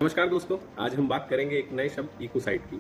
नमस्कार दोस्तों, आज हम बात करेंगे एक नए शब्द इकोसाइड की।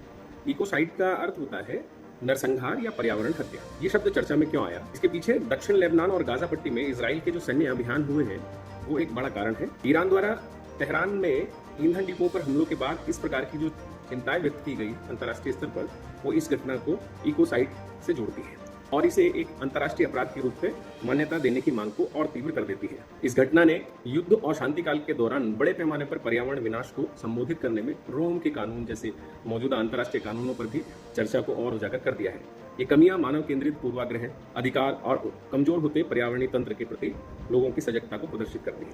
इकोसाइड का अर्थ होता है नरसंहार या पर्यावरण हत्या। ये शब्द चर्चा में क्यों आया? इसके पीछे दक्षिण लेबनान और गाजा पट्टी में इजराइल के जो सैन्य अभियान हुए हैं वो एक बड़ा कारण है। ईरान द्वारा तेहरान में ईंधन डिपो पर हमलों के बाद इस प्रकार की जो चिंताएं व्यक्त की गई अंतर्राष्ट्रीय स्तर पर, वो इस घटना को इकोसाइड से जोड़ती है और इसे एक अंतर्राष्ट्रीय अपराध के रूप में मान्यता देने की मांग को और तीव्र कर देती है। इस घटना ने युद्ध और शांति काल के दौरान बड़े पैमाने पर पर्यावरण विनाश को संबोधित करने में रोम के कानून जैसे मौजूदा अंतर्राष्ट्रीय कानूनों पर भी चर्चा को और उजागर कर दिया है। ये कमियां मानव केंद्रित पूर्वाग्रह, अधिकार और कमजोर होते पर्यावरणीय तंत्र के प्रति लोगों की सजगता को प्रदर्शित करती है।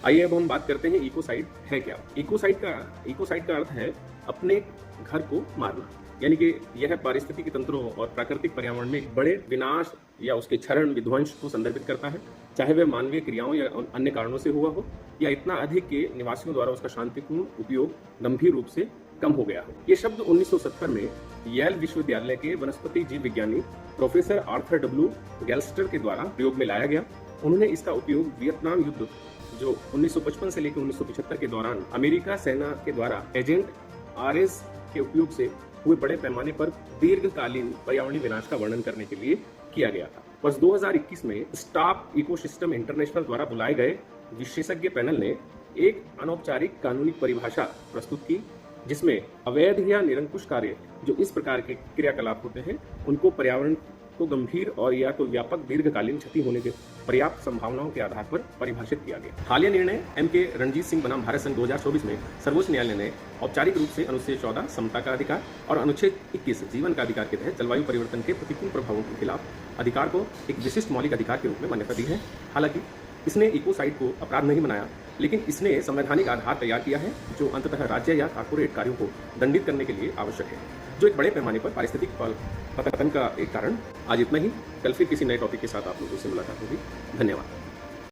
आइए अब हम बात करते हैं इकोसाइड है क्या। इकोसाइड का अर्थ है अपने घर को मारना, यानी कि यह पारिस्थितिक तंत्रों और प्राकृतिक पर्यावरण में एक बड़े विनाश या उसके क्षरण विध्वंस को संदर्भित करता है, चाहे वह मानवीय क्रियाओं या अन्य कारणों से हुआ हो या इतना अधिक के निवासियों द्वारा उसका शांतिपूर्ण उपयोग गंभीर रूप से कम हो गया हो। ये शब्द 1970 में येल विश्वविद्यालय के वनस्पति जीव विज्ञानी प्रोफेसर आर्थर डब्ल्यू गैल्स्टर के द्वारा प्रयोग में लाया गया। उन्होंने इसका उपयोग वियतनाम युद्ध जो 1955 से लेकर 1975 के दौरान अमेरिका सेना के द्वारा एजेंट RS के उपयोग से हुए बड़े पैमाने पर दीर्घकालीन पर्यावरणीय विनाश का वर्णन करने के लिए किया गया था। वर्ष 2021 में स्टॉप इकोसिस्टम इंटरनेशनल द्वारा बुलाए गए विशेषज्ञ पैनल ने एक अनौपचारिक कानूनी परिभाषा प्रस्तुत की, जिसमें अवैध या निरंकुश कार्य जो इस प्रकार के क्रियाकलाप होते हैं उनको पर्यावरण को गंभीर और या तो व्यापक दीर्घकालीन क्षति होने के पर्याप्त संभावनाओं के आधार पर परिभाषित किया गया। हालिया निर्णय MK रणजीत सिंह बनाम भारत संघ 2024 में सर्वोच्च न्यायालय ने औपचारिक रूप से अनुच्छेद 14 समता का अधिकार और अनुच्छेद 21 जीवन का अधिकार के तहत जलवायु परिवर्तन के प्रतिकूल प्रभावों के खिलाफ अधिकार को एक विशिष्ट मौलिक अधिकार के रूप में मान्यता दी है। हालांकि इसने इकोसाइड को अपराध नहीं बनाया, लेकिन इसने संवैधानिक आधार तैयार किया है जो अंततः राज्य या कॉर्पोरेट कार्यों को दंडित करने के लिए आवश्यक है, जो एक बड़े पैमाने पर पारिस्थितिक पतन का एक कारण। आज इतना ही, कल फिर किसी नए टॉपिक के साथ आप लोगों से मुलाकात होगी। धन्यवाद।